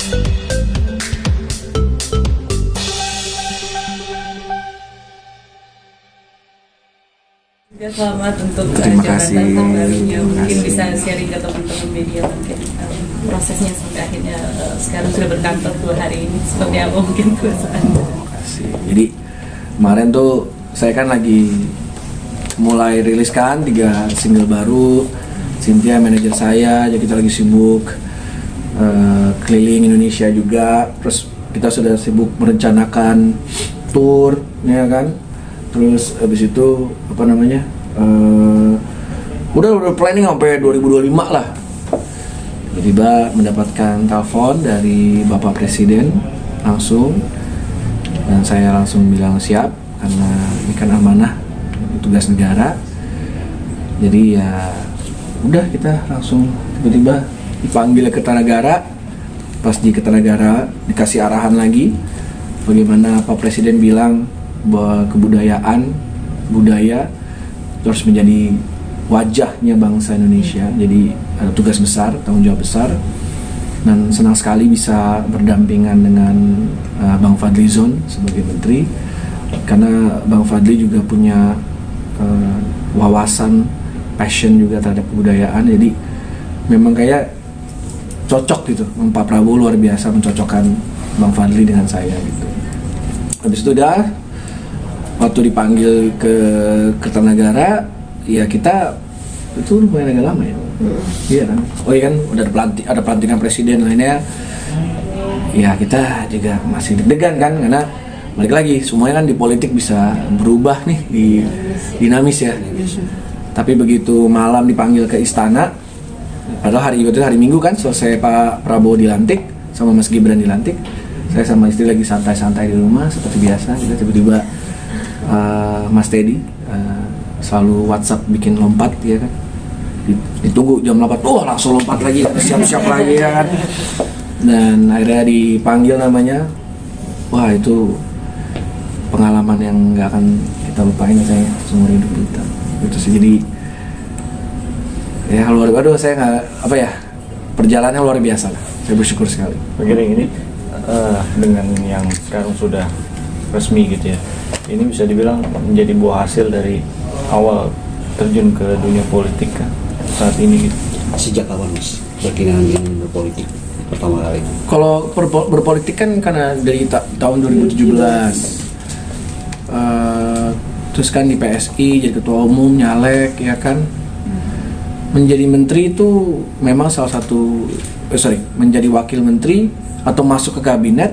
Ya, selamat untuk Terima kasih. barunya. Mungkin bisa sharing ke teman-teman media mungkin prosesnya sampai akhirnya sekarang sudah berkantor 2 hari ini seperti apa mungkin perasaan. Terima kasih. Jadi kemarin tuh saya kan lagi mulai riliskan 3 single baru. Cynthia manajer saya, jadi kita lagi sibuk keliling Indonesia juga. Terus kita sudah sibuk merencanakan tour, ya kan. Terus habis itu apa namanya? Udah planning sampai 2025 lah. Tiba-tiba mendapatkan telepon dari Bapak Presiden langsung, dan saya langsung bilang siap karena ini kan amanah tugas negara. Jadi ya udah, kita langsung tiba-tiba dipanggil ke Kertanegara. Pas di Kertanegara dikasih arahan lagi bagaimana Pak Presiden bilang bahwa budaya terus menjadi wajahnya bangsa Indonesia. Jadi ada tugas besar, tanggung jawab besar, dan senang sekali bisa berdampingan dengan Bang Fadly Zon sebagai menteri, karena Bang Fadly juga punya wawasan, passion juga terhadap kebudayaan. Jadi memang kayak cocok gitu. Pak Prabowo luar biasa mencocokkan Bang Fadly dengan saya gitu. Habis itu udah, waktu dipanggil ke Kertanegara, ya kita itu lumayan agak lama ya. Iya kan? Oh iya kan, udah ada pelantikan presiden lainnya. Ya kita juga masih deg-degan kan, karena balik lagi semuanya kan di politik bisa berubah nih, dinamis ya. Tapi begitu malam dipanggil ke istana, padahal hari itu hari Minggu kan, selesai Pak Prabowo dilantik sama Mas Gibran dilantik, saya sama istri lagi santai-santai di rumah seperti biasa. Kita tiba-tiba Mas Teddy selalu WhatsApp bikin lompat, ya kan, ditunggu jam 8, langsung lompat lagi, siap-siap lagi ya kan. Dan akhirnya dipanggil namanya. Wah, itu pengalaman yang nggak akan kita lupain saya seumur hidup kita gitu sih. Jadi ya luar biasa, saya nggak perjalanannya luar biasa lah, saya bersyukur sekali. Begini ini dengan yang sekarang sudah resmi gitu ya, ini bisa dibilang menjadi buah hasil dari awal terjun ke dunia politik kan saat ini gitu. Sejak kapan Mas berkeinginan ingin berpolitik pertama kali? Kalau berpolitik kan karena dari tahun 2017, terus kan di PSI jadi ketua umum, nyalek, ya kan. Menjadi menteri itu memang salah satu, menjadi wakil menteri atau masuk ke kabinet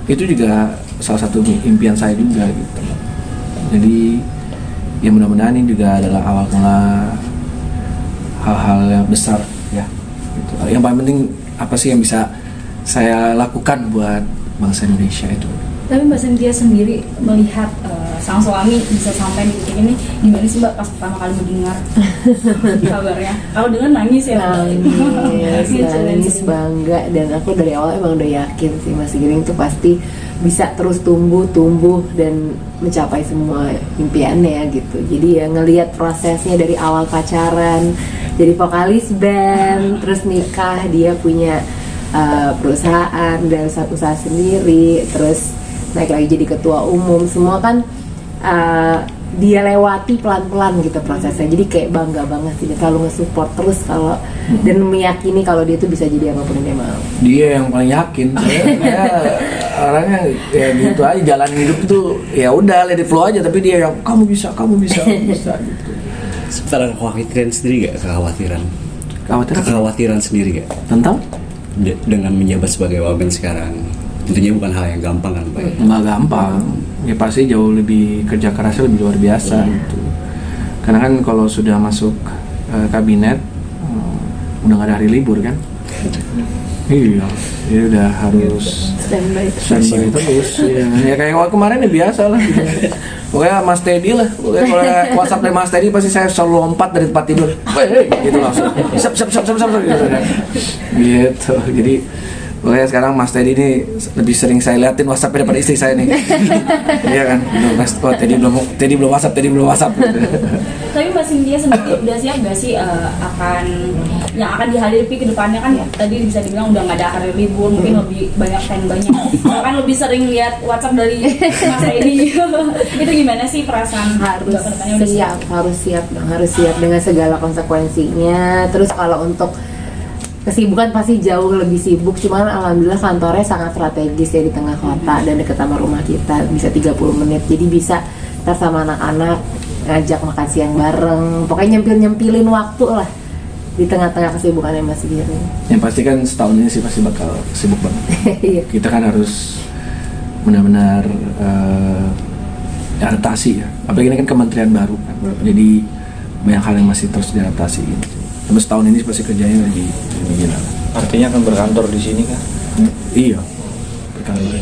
itu juga salah satu impian saya juga gitu. Jadi ya mudah-mudahan ini juga adalah awal mula hal-hal yang besar ya gitu. Yang paling penting apa sih yang bisa saya lakukan buat bangsa Indonesia itu. Tapi Mbak Cynthia sendiri melihat sang suami bisa sampai di titik ini, gimana sih Mbak pas pertama kali mendengar kabarnya? Kalau dengar nangis ya? Nangis bangga, dan aku dari awal emang udah yakin sih Mas Giring tuh pasti bisa terus tumbuh dan mencapai semua impiannya gitu. Jadi ya ngelihat prosesnya dari awal pacaran, jadi vokalis band, terus nikah, dia punya perusahaan dan usaha sendiri, terus naik lagi jadi ketua umum, semua kan dia lewati pelan-pelan gitu prosesnya. Jadi kayak bangga banget sih, dia selalu nge-support terus kalau dan meyakini kalau dia tuh bisa jadi apapun yang dia mau. Dia yang paling yakin. Saya orangnya ya gitu aja, jalan hidup tuh ya udah let it flow aja, tapi dia yang kamu bisa gitu. Sebentar, kekhawatiran sendiri gak? Kekhawatiran sendiri gak? Tentang? Dengan menjabat sebagai wamen sekarang, tentunya bukan hal yang gampang kan Pak? Nggak gampang, ya pasti jauh lebih, kerja kerasnya lebih luar biasa gitu. Karena kan kalau sudah masuk kabinet, udah nggak ada hari libur kan? Iya, dia udah harus standby terus. Ya kayak waktu kemarin ya biasa lah. Pokoknya Mas Teddy lah. Pokoknya kalau WhatsApp dari Mas Teddy pasti saya selalu lompat dari tempat tidur. Hey, gitu langsung. Siap gitu kan. Gitu. Jadi Makanya sekarang Mas Teddy ini lebih sering saya liatin WhatsApp daripada istri saya nih. Iya kan? Mas, kok Teddy belum WhatsApp gitu. Tapi Mbak Cynthia sendiri udah siap gak sih akan yang akan dihadapi ke depannya kan tadi bisa dibilang udah nggak ada hari libur, mungkin lebih banyak banyak kan lebih sering lihat WhatsApp dari Mas Teddy. Itu gimana sih perasaan Harus Mbak ke depannya udah harus siap dengan segala konsekuensinya. Terus kalau untuk kesibukan pasti jauh lebih sibuk, cuman alhamdulillah kantornya sangat strategis ya di tengah kota dan dekat sama rumah kita, bisa 30 menit, jadi bisa ntar sama anak-anak ngajak makan siang bareng, pokoknya nyempilin waktu lah di tengah-tengah kesibukannya masih gitu. Yang pasti kan setahun ini sih pasti bakal sibuk banget. Iya. Kita kan harus benar-benar adaptasi ya, apalagi ini kan kementerian baru kan, jadi banyak hal yang masih terus diadaptasi gitu. Tapi setahun ini pasti kerjanya lebih gila. Artinya akan berkantor di sini kah? Iya, berkantor.